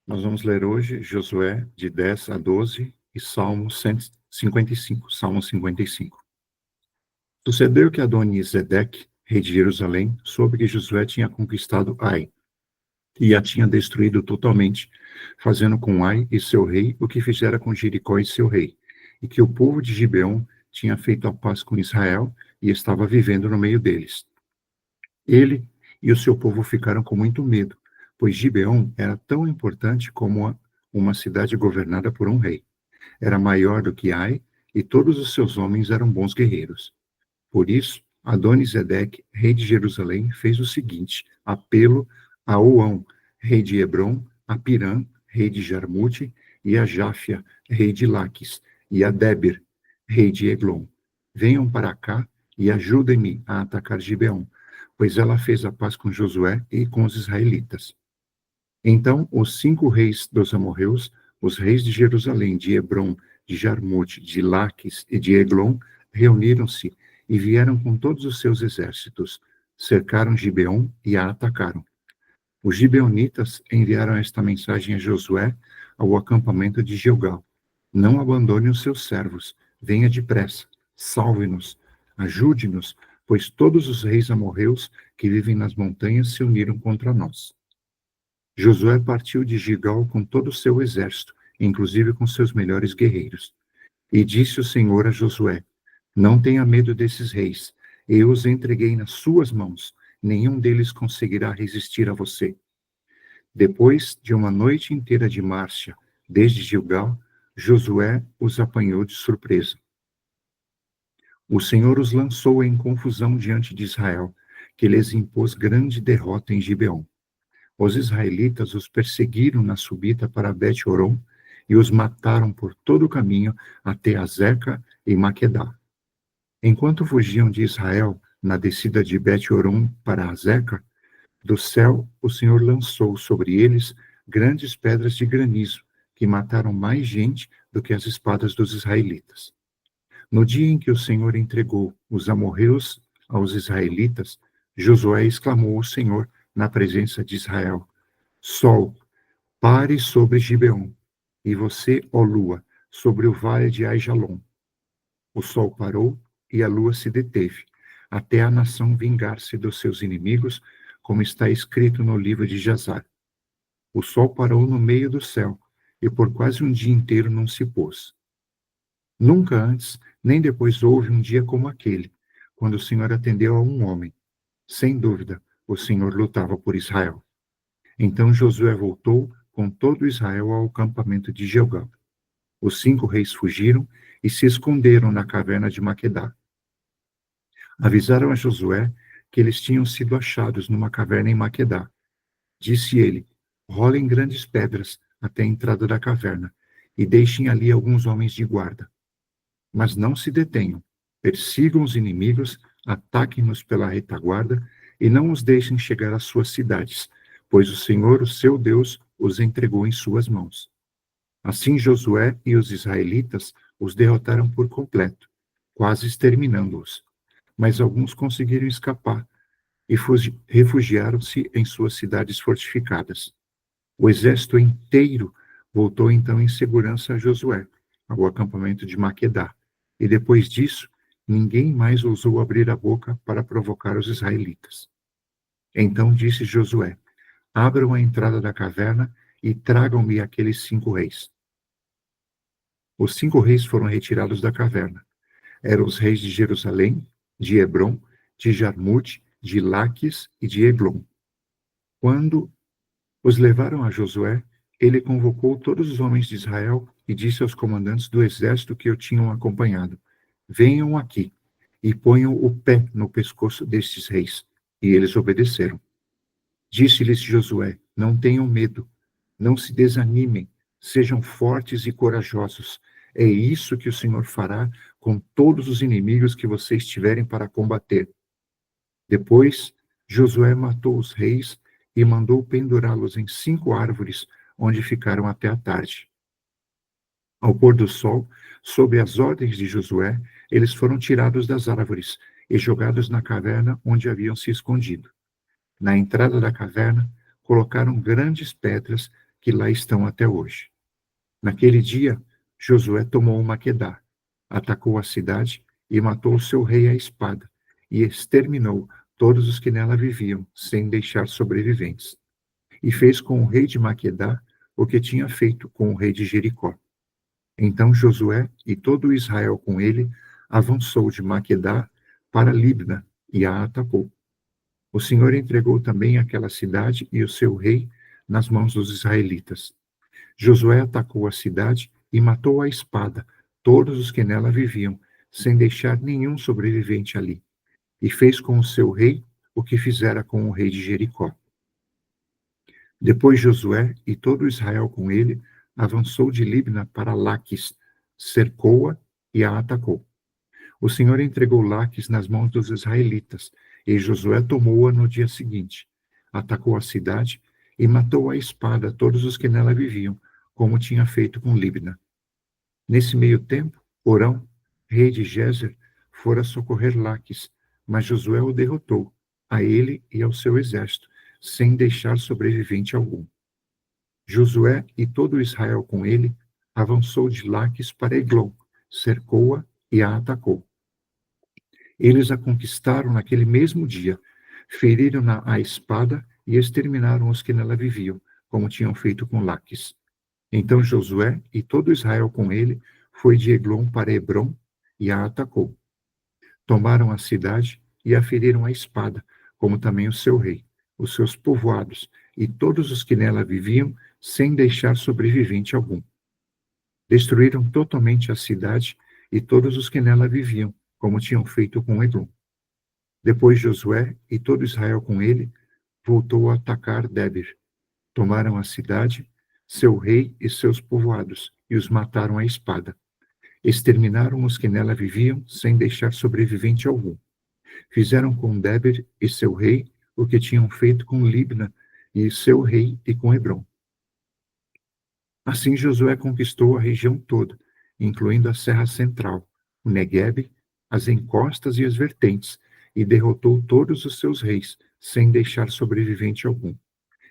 Nós vamos ler hoje Josué de 10 a 12 e Salmo 155, Salmo 55. Sucedeu que Adoni-Zedeque, rei de Jerusalém, soube que Josué tinha conquistado Ai e a tinha destruído totalmente, fazendo com Ai e seu rei o que fizera com Jericó e seu rei, e que o povo de Gibeon tinha feito a paz com Israel e estava vivendo no meio deles. Ele e o seu povo ficaram com muito medo, pois Gibeon era tão importante como uma cidade governada por um rei. Era maior do que Ai, e todos os seus homens eram bons guerreiros. Por isso, Adoni-Zedeque, rei de Jerusalém, fez o seguinte apelo a Oão, rei de Hebrom, a Pirã, rei de Jarmute, e a Jáfia, rei de Laques, e a Débir, rei de Eglon. Venham para cá e ajudem-me a atacar Gibeon, pois ela fez a paz com Josué e com os israelitas. Então, os 5 reis dos amorreus, os reis de Jerusalém, de Hebrom, de Jarmute, de Laques e de Eglon, reuniram-se e vieram com todos os seus exércitos, cercaram Gibeon e a atacaram. Os gibeonitas enviaram esta mensagem a Josué ao acampamento de Gilgal: não abandone os seus servos, venha depressa, salve-nos, ajude-nos, pois todos os reis amorreus que vivem nas montanhas se uniram contra nós. Josué partiu de Gilgal com todo o seu exército, inclusive com seus melhores guerreiros. E disse o Senhor a Josué: não tenha medo desses reis, eu os entreguei nas suas mãos, nenhum deles conseguirá resistir a você. Depois de uma noite inteira de marcha, desde Gilgal, Josué os apanhou de surpresa. O Senhor os lançou em confusão diante de Israel, que lhes impôs grande derrota em Gibeon. Os israelitas os perseguiram na subida para Bet-Horon e os mataram por todo o caminho até Azeca e Maquedá. Enquanto fugiam de Israel na descida de Bet-Horon para Azeca, do céu o Senhor lançou sobre eles grandes pedras de granizo, que mataram mais gente do que as espadas dos israelitas. No dia em que o Senhor entregou os amorreus aos israelitas, Josué exclamou ao Senhor na presença de Israel: Sol, pare sobre Gibeon, e você, ó lua, sobre o vale de Aijalon. O sol parou e a lua se deteve, até a nação vingar-se dos seus inimigos, como está escrito no livro de Jazar. O sol parou no meio do céu, e por quase um dia inteiro não se pôs. Nunca antes, nem depois houve um dia como aquele, quando o Senhor atendeu a um homem. Sem dúvida, o Senhor lutava por Israel. Então Josué voltou com todo Israel ao acampamento de Gilgal. Os 5 reis fugiram e se esconderam na caverna de Maquedá. Avisaram a Josué que eles tinham sido achados numa caverna em Maquedá. Disse ele: rolem grandes pedras até a entrada da caverna e deixem ali alguns homens de guarda. Mas não se detenham, persigam os inimigos, ataquem-nos pela retaguarda e não os deixem chegar às suas cidades, pois o Senhor, o seu Deus, os entregou em suas mãos. Assim Josué e os israelitas os derrotaram por completo, quase exterminando-os. Mas alguns conseguiram escapar e refugiaram-se em suas cidades fortificadas. O exército inteiro voltou então em segurança a Josué, ao acampamento de Maquedá, e depois disso, ninguém mais ousou abrir a boca para provocar os israelitas. Então disse Josué: abram a entrada da caverna e tragam-me aqueles 5 reis. Os 5 reis foram retirados da caverna. Eram os reis de Jerusalém, de Hebrom, de Jarmute, de Laques e de Eglon. Quando os levaram a Josué, ele convocou todos os homens de Israel e disse aos comandantes do exército que o tinham acompanhado: venham aqui e ponham o pé no pescoço destes reis. E eles obedeceram. Disse-lhes Josué: não tenham medo, não se desanimem, sejam fortes e corajosos. É isso que o Senhor fará com todos os inimigos que vocês tiverem para combater. Depois, Josué matou os reis e mandou pendurá-los em 5 árvores, onde ficaram até a tarde. Ao pôr do sol, sob as ordens de Josué, eles foram tirados das árvores e jogados na caverna onde haviam se escondido. Na entrada da caverna, colocaram grandes pedras que lá estão até hoje. Naquele dia, Josué tomou Maquedá, atacou a cidade e matou o seu rei à espada, e exterminou todos os que nela viviam, sem deixar sobreviventes. E fez com o rei de Maquedá o que tinha feito com o rei de Jericó. Então Josué e todo Israel com ele avançou de Maquedá para Libna e a atacou. O Senhor entregou também aquela cidade e o seu rei nas mãos dos israelitas. Josué atacou a cidade e matou à espada todos os que nela viviam, sem deixar nenhum sobrevivente ali. E fez com o seu rei o que fizera com o rei de Jericó. Depois Josué e todo Israel com ele avançou de Libna para Laquis, cercou-a e a atacou. O Senhor entregou Laquis nas mãos dos israelitas, e Josué tomou-a no dia seguinte. Atacou a cidade e matou à espada todos os que nela viviam, como tinha feito com Libna. Nesse meio tempo, Orão, rei de Gézer, fora socorrer Laquis, mas Josué o derrotou, a ele e ao seu exército, sem deixar sobrevivente algum. Josué e todo Israel com ele avançou de Laquis para Eglon, cercou-a e a atacou. Eles a conquistaram naquele mesmo dia, feriram-na à espada e exterminaram os que nela viviam, como tinham feito com Laquis. Então Josué e todo Israel com ele foi de Eglon para Hebrom e a atacou. Tomaram a cidade e a feriram à espada, como também o seu rei, os seus povoados e todos os que nela viviam, sem deixar sobrevivente algum. Destruíram totalmente a cidade e todos os que nela viviam, como tinham feito com Eglon. Depois Josué e todo Israel com ele voltou a atacar Debir. Tomaram a cidade, seu rei e seus povoados, e os mataram à espada. Exterminaram os que nela viviam, sem deixar sobrevivente algum. Fizeram com Debir e seu rei o que tinham feito com Libna e seu rei e com Hebrom. Assim Josué conquistou a região toda, incluindo a Serra Central, o Neguebe, as encostas e as vertentes, e derrotou todos os seus reis, sem deixar sobrevivente algum.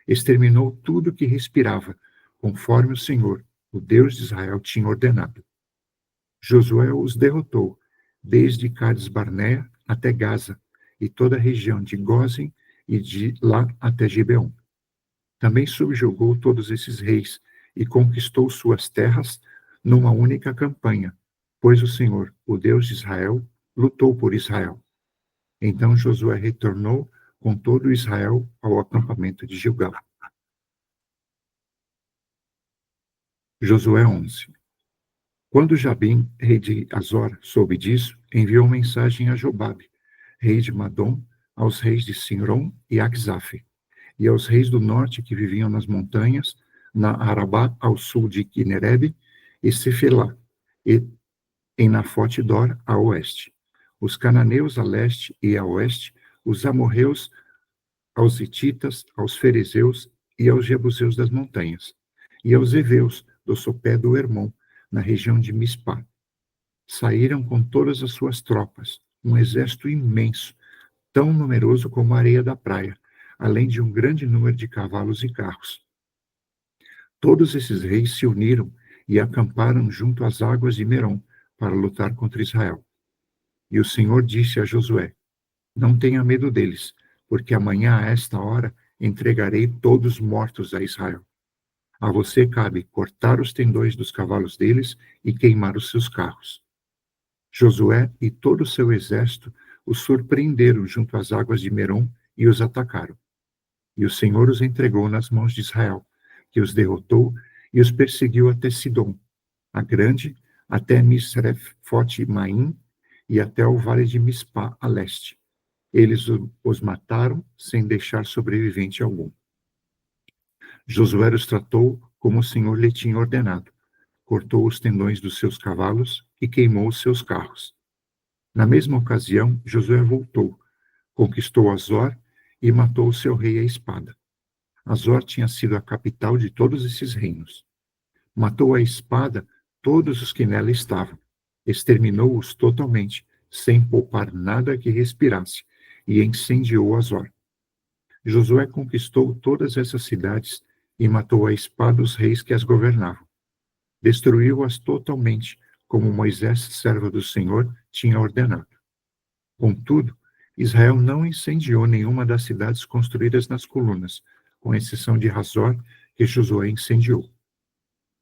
Exterminou tudo que respirava, conforme o Senhor, o Deus de Israel, tinha ordenado. Josué os derrotou, desde Cades-Barnea até Gaza, e toda a região de Gósen e de lá até Gibeon. Também subjugou todos esses reis e conquistou suas terras numa única campanha, pois o Senhor, o Deus de Israel, lutou por Israel. Então Josué retornou com todo Israel ao acampamento de Gilgal. Josué 11. Quando Jabim, rei de Azor, soube disso, enviou mensagem a Jobabe, rei de Madom, aos reis de Sinrom e Aczaf, e aos reis do norte que viviam nas montanhas, na Arabá, ao sul de Quinerebe, e Cefelá, e em Nafote-Dor, a oeste, os cananeus a leste e a oeste, os amorreus, aos hititas, aos ferezeus e aos jebuseus das montanhas, e aos heveus do sopé do Hermon, na região de Mispá. Saíram com todas as suas tropas, um exército imenso, tão numeroso como a areia da praia, além de um grande número de cavalos e carros. Todos esses reis se uniram e acamparam junto às águas de Merom para lutar contra Israel. E o Senhor disse a Josué: não tenha medo deles, porque amanhã a esta hora entregarei todos mortos a Israel. A você cabe cortar os tendões dos cavalos deles e queimar os seus carros. Josué e todo o seu exército os surpreenderam junto às águas de Merom e os atacaram. E o Senhor os entregou nas mãos de Israel, que os derrotou e os perseguiu até Sidom, a grande, até Misrefot-Maim e até o vale de Mispá, a leste. Eles os mataram sem deixar sobrevivente algum. Josué os tratou como o Senhor lhe tinha ordenado. Cortou os tendões dos seus cavalos e queimou os seus carros. Na mesma ocasião, Josué voltou, conquistou Azor e matou o seu rei à espada. Azor tinha sido a capital de todos esses reinos. Matou à espada todos os que nela estavam. Exterminou-os totalmente, sem poupar nada que respirasse, e incendiou Azor. Josué conquistou todas essas cidades e matou à espada os reis que as governavam. Destruiu-as totalmente, como Moisés, servo do Senhor, tinha ordenado. Contudo, Israel não incendiou nenhuma das cidades construídas nas colunas, com exceção de Hazor, que Josué incendiou.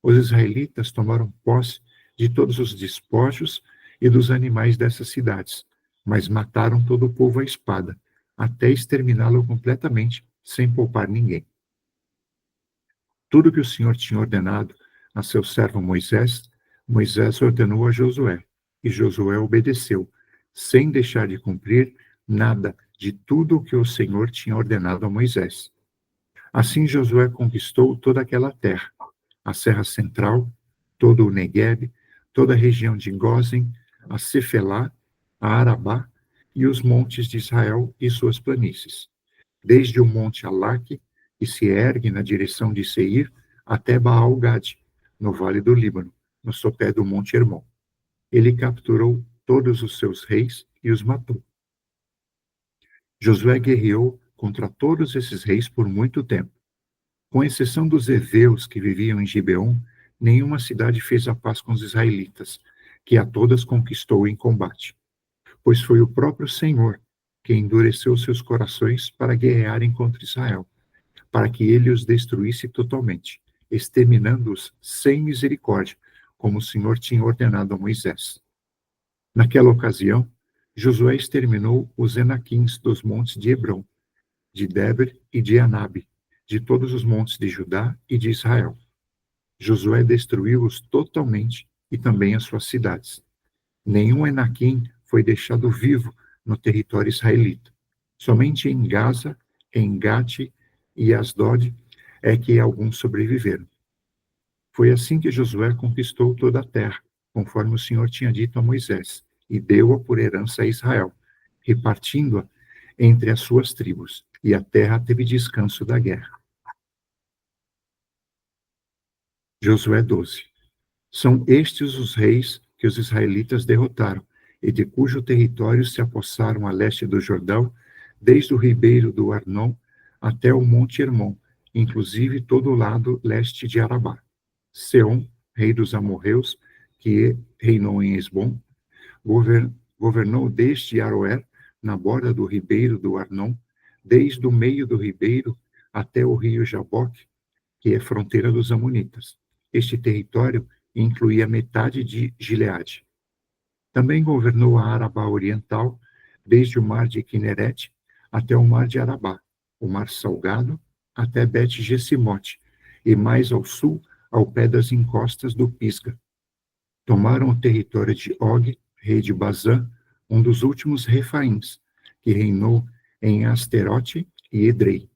Os israelitas tomaram posse de todos os despojos e dos animais dessas cidades, mas mataram todo o povo à espada, até exterminá-lo completamente, sem poupar ninguém. Tudo que o Senhor tinha ordenado a seu servo Moisés, Moisés ordenou a Josué, e Josué obedeceu, sem deixar de cumprir nada de tudo o que o Senhor tinha ordenado a Moisés. Assim Josué conquistou toda aquela terra, a Serra Central, todo o Negueb, toda a região de Gósen, a Cefelá, a Arabá e os montes de Israel e suas planícies, desde o monte Alaque, que se ergue na direção de Seir, até Baal-Gade, no vale do Líbano, no sopé do monte Hermon. Ele capturou todos os seus reis e os matou. Josué guerreou contra todos esses reis por muito tempo. Com exceção dos heveus que viviam em Gibeon, nenhuma cidade fez a paz com os israelitas, que a todas conquistou em combate. Pois foi o próprio Senhor que endureceu seus corações para guerrearem contra Israel, para que ele os destruísse totalmente, exterminando-os sem misericórdia, como o Senhor tinha ordenado a Moisés. Naquela ocasião, Josué exterminou os Enaquins dos montes de Hebrom, de Déber e de Anabe, de todos os montes de Judá e de Israel. Josué destruiu-os totalmente e também as suas cidades. Nenhum Enaquim foi deixado vivo no território israelita. Somente em Gaza, em Gate e Asdod é que alguns sobreviveram. Foi assim que Josué conquistou toda a terra, conforme o Senhor tinha dito a Moisés, e deu-a por herança a Israel, repartindo-a entre as suas tribos, e a terra teve descanso da guerra. Josué 12. São estes os reis que os israelitas derrotaram, e de cujo território se apossaram a leste do Jordão, desde o ribeiro do Arnon até o monte Hermon, inclusive todo o lado leste de Arabá. Seom, rei dos amorreus, que reinou em Esbom, governou desde Aroer, na borda do ribeiro do Arnon, desde o meio do ribeiro até o rio Jaboque, que é fronteira dos amonitas. Este território incluía metade de Gileade. Também governou a Arabá Oriental, desde o mar de Quinerete até o mar de Arabá, o mar Salgado até Bet-Gesimote, e mais ao sul, ao pé das encostas do Pisga. Tomaram o território de Og, rei de Bazã, um dos últimos refaíns, que reinou em Asterote e Edrei.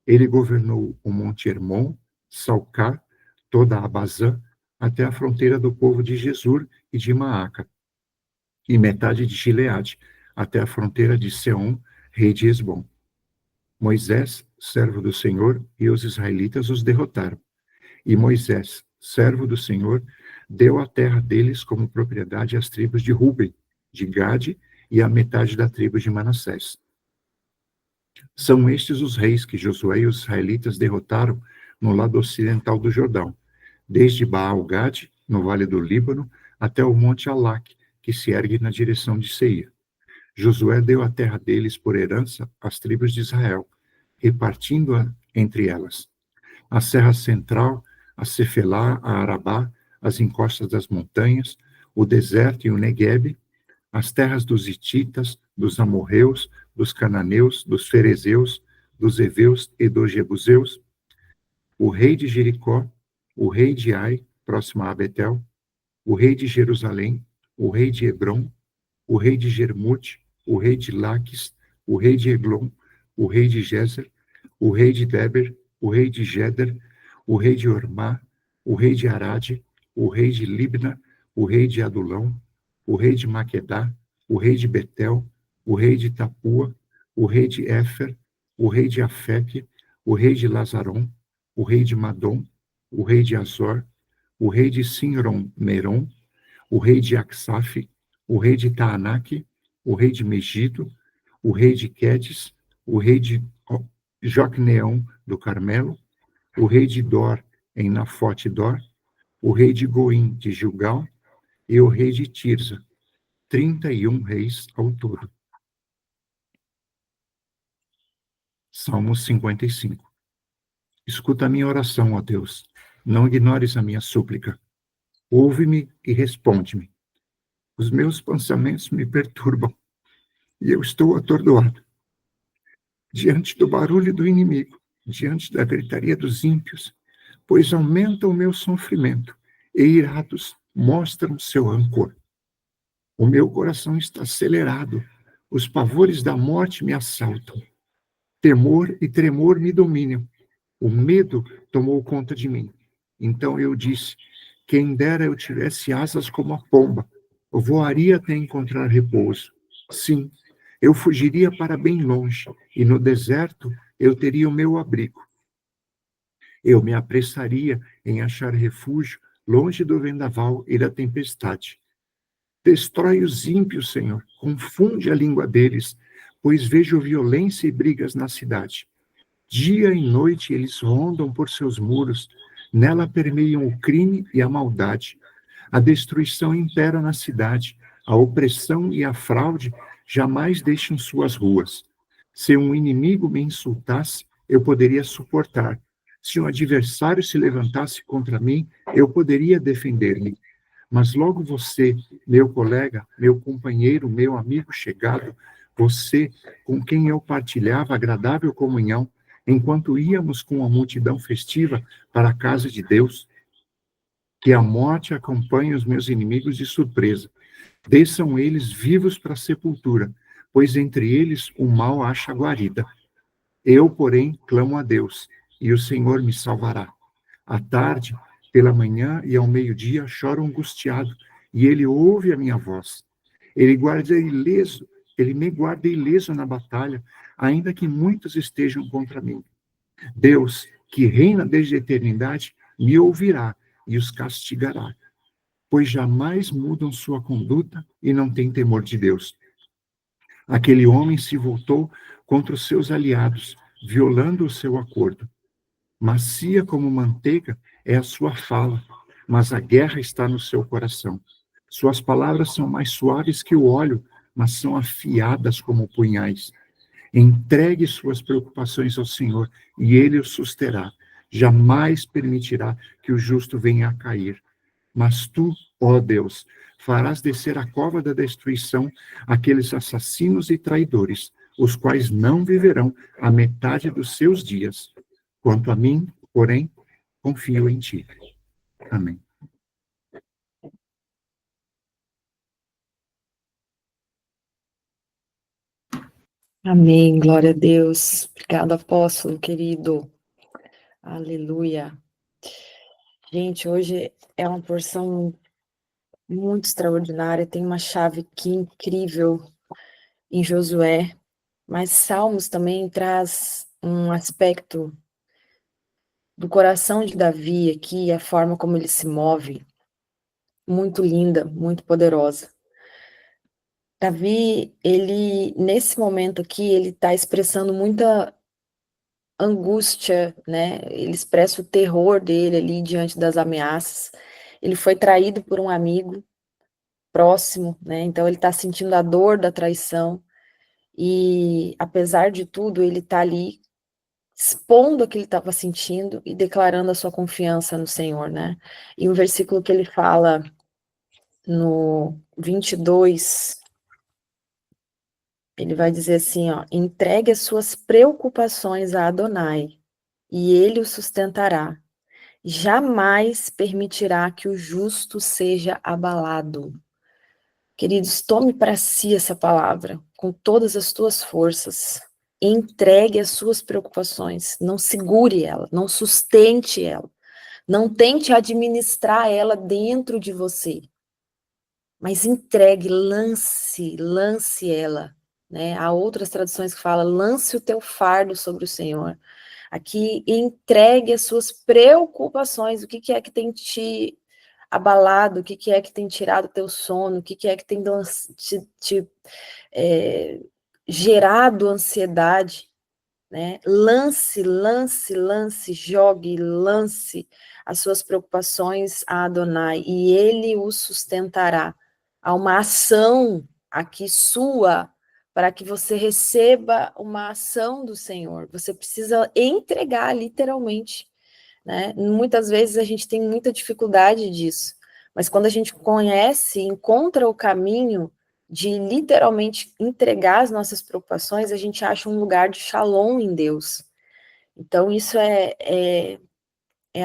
Ele governou o monte Hermon, Salcar, toda a Bazã, até a fronteira do povo de Jesur e de Maaca, e metade de Gileade, até a fronteira de Seom, rei de Esbom. Moisés, servo do Senhor, e os israelitas os derrotaram. E Moisés, servo do Senhor, deu a terra deles como propriedade às tribos de Ruben, de Gade e à metade da tribo de Manassés. São estes os reis que Josué e os israelitas derrotaram no lado ocidental do Jordão, desde Baal-Gade, no vale do Líbano, até o monte Alaque, que se ergue na direção de Seir. Josué deu a terra deles por herança às tribos de Israel, repartindo-a entre elas. A Serra Central, a Cefelá, a Arabá, as encostas das montanhas, o deserto e o Neguebe, as terras dos hititas, dos amorreus, dos cananeus, dos ferezeus, dos heveus e dos jebuseus, o rei de Jericó, o rei de Ai, próximo a Betel, o rei de Jerusalém, o rei de Hebrom, o rei de Jermute, o rei de Laques, o rei de Eglon, o rei de Gezer, o rei de Deber, o rei de Geder, o rei de Ormá, o rei de Arade, o rei de Libna, o rei de Adulão, o rei de Maquedá, o rei de Betel, o rei de Tapua, o rei de Éfer, o rei de Afeque, o rei de Lazarom, o rei de Madom, o rei de Azor, o rei de Sinron-Meron, o rei de Aksaf, o rei de Taanaque, o rei de Megido, o rei de Quedes, o rei de Jocneão do Carmelo, o rei de Dor em Nafote-Dor, o rei de Goim de Gilgal e o rei de Tirza, 31 reis ao todo. Salmo 55. Escuta a minha oração, ó Deus, não ignores a minha súplica. Ouve-me e responde-me. Os meus pensamentos me perturbam e eu estou atordoado. Diante do barulho do inimigo, diante da gritaria dos ímpios, pois aumenta o meu sofrimento e irados mostram seu rancor. O meu coração está acelerado, os pavores da morte me assaltam. Temor e tremor me dominam. O medo tomou conta de mim. Então eu disse: quem dera eu tivesse asas como a pomba, eu voaria até encontrar repouso. Sim, eu fugiria para bem longe, e no deserto eu teria o meu abrigo. Eu me apressaria em achar refúgio longe do vendaval e da tempestade. Destrói os ímpios, Senhor, confunde a língua deles, pois vejo violência e brigas na cidade. Dia e noite eles rondam por seus muros, nela permeiam o crime e a maldade. A destruição impera na cidade, a opressão e a fraude jamais deixam suas ruas. Se um inimigo me insultasse, eu poderia suportar. Se um adversário se levantasse contra mim, eu poderia defender-me. Mas logo você, meu colega, meu companheiro, meu amigo chegado, você com quem eu partilhava agradável comunhão, enquanto íamos com a multidão festiva para a casa de Deus, que a morte acompanhe os meus inimigos de surpresa. Desçam eles vivos para a sepultura, pois entre eles o mal acha guarida. Eu, porém, clamo a Deus, e o Senhor me salvará. À tarde, pela manhã e ao meio-dia, choro angustiado, e ele ouve a minha voz. Ele me guarda ileso na batalha, ainda que muitos estejam contra mim. Deus, que reina desde a eternidade, me ouvirá e os castigará, pois jamais mudam sua conduta e não têm temor de Deus. Aquele homem se voltou contra os seus aliados, violando o seu acordo. Macia como manteiga é a sua fala, mas a guerra está no seu coração. Suas palavras são mais suaves que o óleo, mas são afiadas como punhais. Entregue suas preocupações ao Senhor, e Ele o susterá. Jamais permitirá que o justo venha a cair. Mas tu, ó Deus, farás descer a cova da destruição aqueles assassinos e traidores, os quais não viverão a metade dos seus dias. Quanto a mim, porém, confio em ti. Amém. Amém, glória a Deus. Obrigado, apóstolo querido. Aleluia. Gente, hoje é uma porção muito extraordinária, tem uma chave aqui incrível em Josué, mas Salmos também traz um aspecto do coração de Davi aqui, a forma como ele se move, muito linda, muito poderosa. Davi, ele, nesse momento aqui, ele está expressando muita angústia, né? Ele expressa o terror dele ali diante das ameaças. Ele foi traído por um amigo próximo, né? Então ele está sentindo a dor da traição e, apesar de tudo, ele está ali expondo o que ele estava sentindo e declarando a sua confiança no Senhor, né? E um versículo que ele fala no 22, ele vai dizer assim, ó: entregue as suas preocupações a Adonai, e ele o sustentará. Jamais permitirá que o justo seja abalado. Queridos, tome para si essa palavra com todas as tuas forças. Entregue as suas preocupações. Não segure ela, não sustente ela. Não tente administrar ela dentro de você. Mas entregue, lance ela. Né? Há outras traduções que falam: lance o teu fardo sobre o Senhor. Aqui, entregue as suas preocupações, o que é que tem te abalado, o que é que tem tirado o teu sono, o que é que tem gerado ansiedade. né? Lance, jogue, lance as suas preocupações a Adonai, e ele o sustentará. Há uma ação aqui sua, para que você receba uma ação do Senhor. Você precisa entregar, literalmente, né? Muitas vezes a gente tem muita dificuldade disso, mas quando a gente conhece, encontra o caminho de literalmente entregar as nossas preocupações, a gente acha um lugar de shalom em Deus. Então, isso é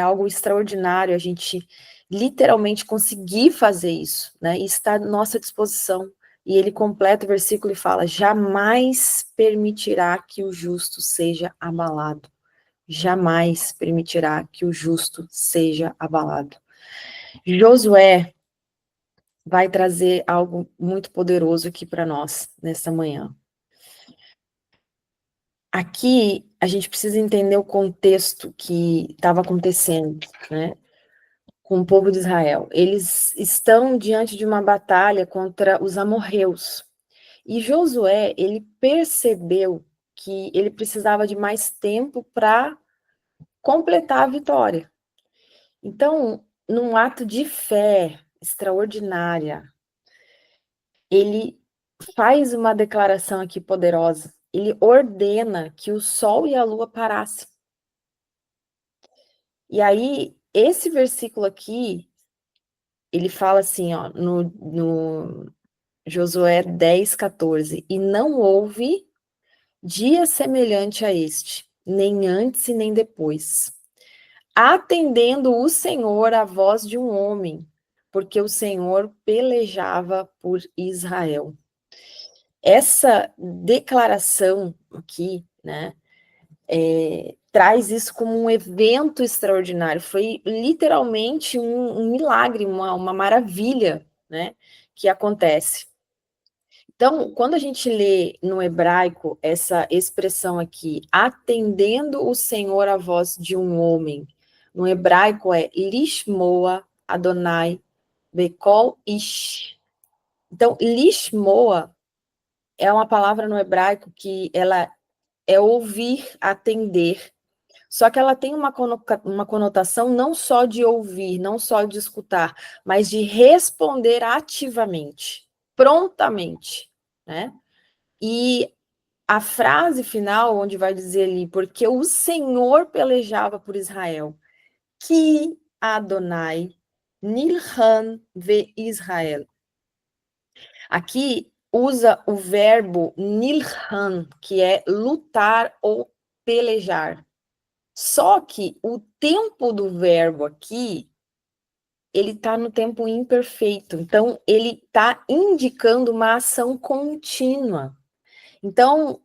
algo extraordinário, a gente literalmente conseguir fazer isso, né? E está à nossa disposição. E ele completa o versículo e fala: jamais permitirá que o justo seja abalado. Jamais permitirá que o justo seja abalado. Josué vai trazer algo muito poderoso aqui para nós nesta manhã. Aqui a gente precisa entender o contexto que estava acontecendo, né, com o povo de Israel. Eles estão diante de uma batalha contra os amorreus. E Josué, ele percebeu que ele precisava de mais tempo para completar a vitória. Então, num ato de fé extraordinária, ele faz uma declaração aqui poderosa. Ele ordena que o sol e a lua parassem. E aí, esse versículo aqui, ele fala assim, ó, no Josué 10:14, e não houve dia semelhante a este, nem antes e nem depois, atendendo o Senhor à voz de um homem, porque o Senhor pelejava por Israel. Essa declaração aqui, né, traz isso como um evento extraordinário. Foi literalmente um milagre, uma maravilha, né, que acontece. Então, quando a gente lê no hebraico essa expressão aqui, atendendo o Senhor à voz de um homem, no hebraico é lishmoa Adonai bekol ish. Então, lishmoa é uma palavra no hebraico que ela é ouvir, atender, só que ela tem uma conotação não só de ouvir, não só de escutar, mas de responder ativamente, prontamente, né? E a frase final, onde vai dizer ali, porque o Senhor pelejava por Israel, que Adonai nilhan ve Israel. Aqui usa o verbo nilhan, que é lutar ou pelejar. Só que o tempo do verbo aqui, ele está no tempo imperfeito. Então, ele está indicando uma ação contínua. Então,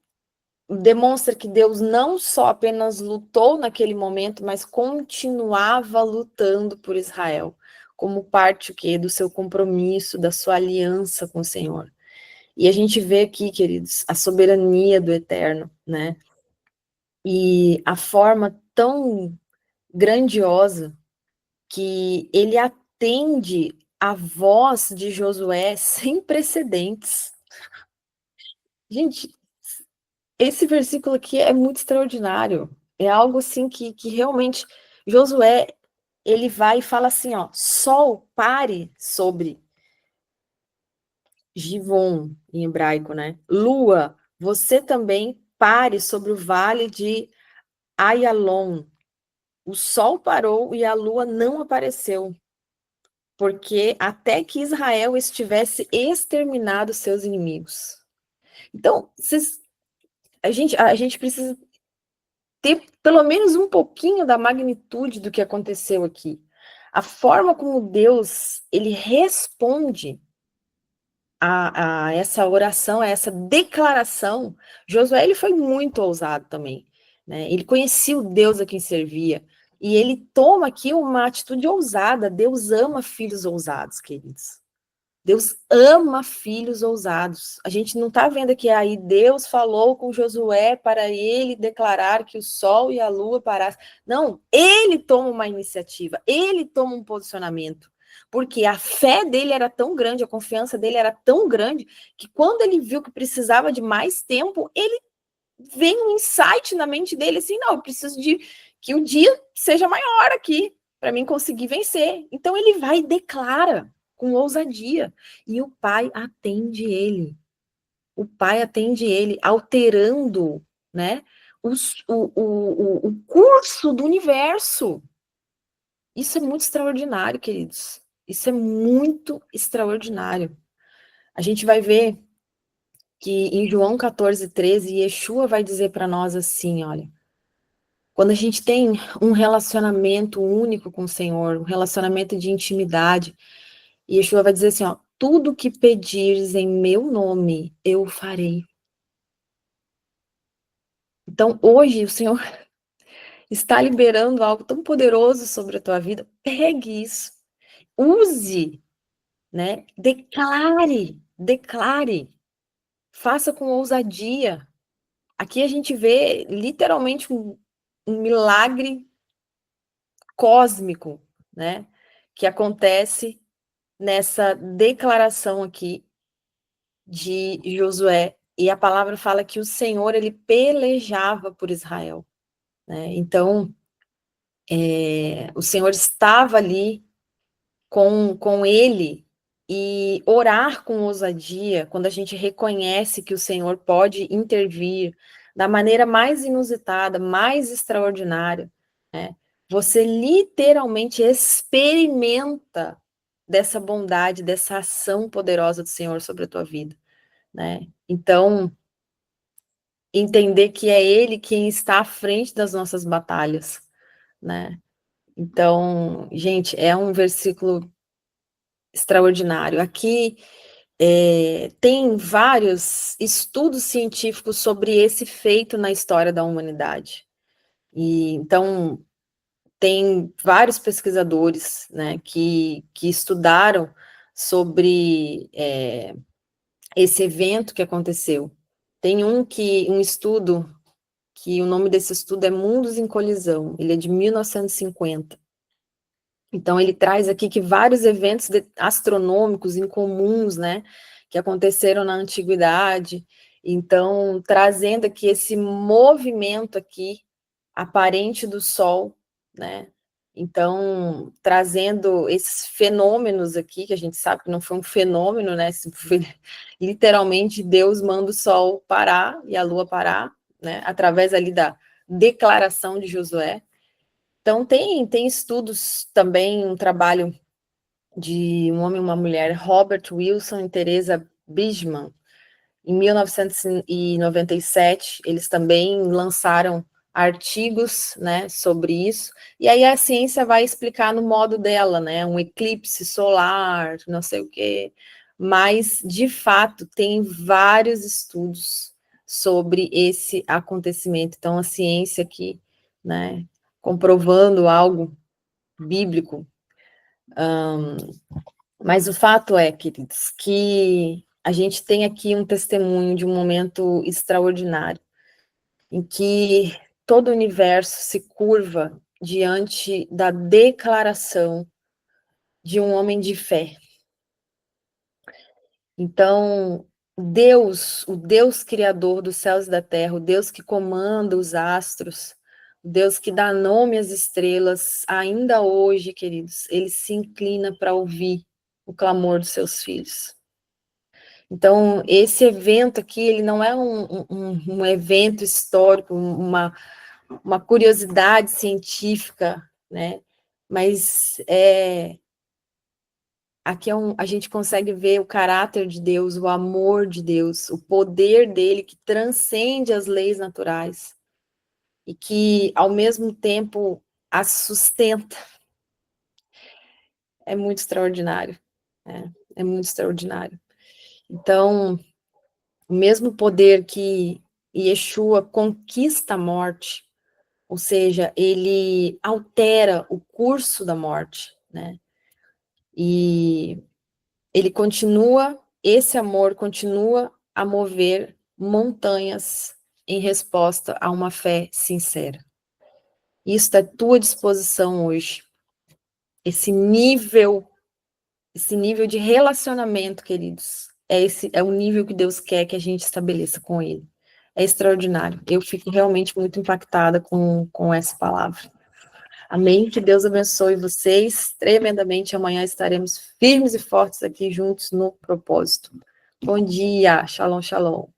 demonstra que Deus não só apenas lutou naquele momento, mas continuava lutando por Israel, como parte do seu compromisso, da sua aliança com o Senhor. E a gente vê aqui, queridos, a soberania do Eterno, né? E a forma tão grandiosa que ele atende a voz de Josué sem precedentes. Gente, esse versículo aqui é muito extraordinário. É algo assim que realmente Josué, ele vai e fala assim, ó, sol pare sobre Givon, em hebraico, né? Lua, você também pare sobre o vale de Ayalon. O sol parou e a lua não apareceu, porque até que Israel estivesse exterminado seus inimigos. Então, a gente precisa ter pelo menos um pouquinho da magnitude do que aconteceu aqui. A forma como Deus, ele responde a essa oração, a essa declaração. Josué, ele foi muito ousado também, né? Ele conhecia o Deus a quem servia, e ele toma aqui uma atitude ousada. Deus ama filhos ousados, queridos. Deus ama filhos ousados. A gente não está vendo aqui aí Deus falou com Josué para ele declarar que o sol e a lua parassem. Não, ele toma uma iniciativa, ele toma um posicionamento. Porque a fé dele era tão grande, a confiança dele era tão grande, que quando ele viu que precisava de mais tempo, ele vem um insight na mente dele assim, não, eu preciso de que o dia seja maior aqui, para mim conseguir vencer. Então ele vai e declara com ousadia, e o pai atende ele. O pai atende ele, alterando, né, o curso do universo. Isso é muito extraordinário, queridos. Isso é muito extraordinário. A gente vai ver que em João 14:13, Yeshua vai dizer para nós assim, olha, quando a gente tem um relacionamento único com o Senhor, um relacionamento de intimidade, Yeshua vai dizer assim, ó, tudo que pedires em meu nome, eu farei. Então, hoje, o Senhor está liberando algo tão poderoso sobre a tua vida. Pegue isso, use, né? Declare, faça com ousadia. Aqui a gente vê literalmente um milagre cósmico, né? Que acontece nessa declaração aqui de Josué. E a palavra fala que o Senhor, ele pelejava por Israel, né? Então, o Senhor estava ali com ele, e orar com ousadia, quando a gente reconhece que o Senhor pode intervir da maneira mais inusitada, mais extraordinária, né? Você literalmente experimenta dessa bondade, dessa ação poderosa do Senhor sobre a tua vida, né? Então, entender que é Ele quem está à frente das nossas batalhas, né? Então, gente, é um versículo extraordinário. Aqui tem vários estudos científicos sobre esse feito na história da humanidade. E então tem vários pesquisadores, né, que estudaram sobre esse evento que aconteceu. Tem um estudo que o nome desse estudo é Mundos em Colisão. Ele é de 1950. Então, ele traz aqui que vários eventos astronômicos incomuns, né, que aconteceram na antiguidade, então, trazendo aqui esse movimento aqui, aparente do Sol, né, então, trazendo esses fenômenos aqui, que a gente sabe que não foi um fenômeno, né, foi, literalmente Deus manda o Sol parar e a Lua parar, né, através ali da declaração de Josué. Então, tem estudos também, um trabalho de um homem e uma mulher, Robert Wilson e Teresa Bridgman, em 1997, eles também lançaram artigos, né, sobre isso, e aí a ciência vai explicar no modo dela, né, um eclipse solar, não sei o quê, mas, de fato, tem vários estudos sobre esse acontecimento. Então, a ciência aqui, né, comprovando algo bíblico. Mas o fato é, queridos, que a gente tem aqui um testemunho de um momento extraordinário, em que todo o universo se curva diante da declaração de um homem de fé. Então, Deus, o Deus criador dos céus e da terra, o Deus que comanda os astros, o Deus que dá nome às estrelas, ainda hoje, queridos, ele se inclina para ouvir o clamor dos seus filhos. Então, esse evento aqui, ele não é um evento histórico, uma curiosidade científica, né? Mas aqui a gente consegue ver o caráter de Deus, o amor de Deus, o poder dele que transcende as leis naturais e que, ao mesmo tempo, as sustenta. É muito extraordinário, né? É muito extraordinário. Então, o mesmo poder que Yeshua conquista a morte, ou seja, ele altera o curso da morte, né? E ele continua, esse amor continua a mover montanhas em resposta a uma fé sincera. Isso está à tua disposição hoje. Esse nível de relacionamento, queridos, é o nível que Deus quer que a gente estabeleça com Ele. é extraordinário. Eu fico realmente muito impactada com essa palavra. Amém? Que Deus abençoe vocês tremendamente. Amanhã estaremos firmes e fortes aqui juntos no propósito. Bom dia. Shalom, shalom.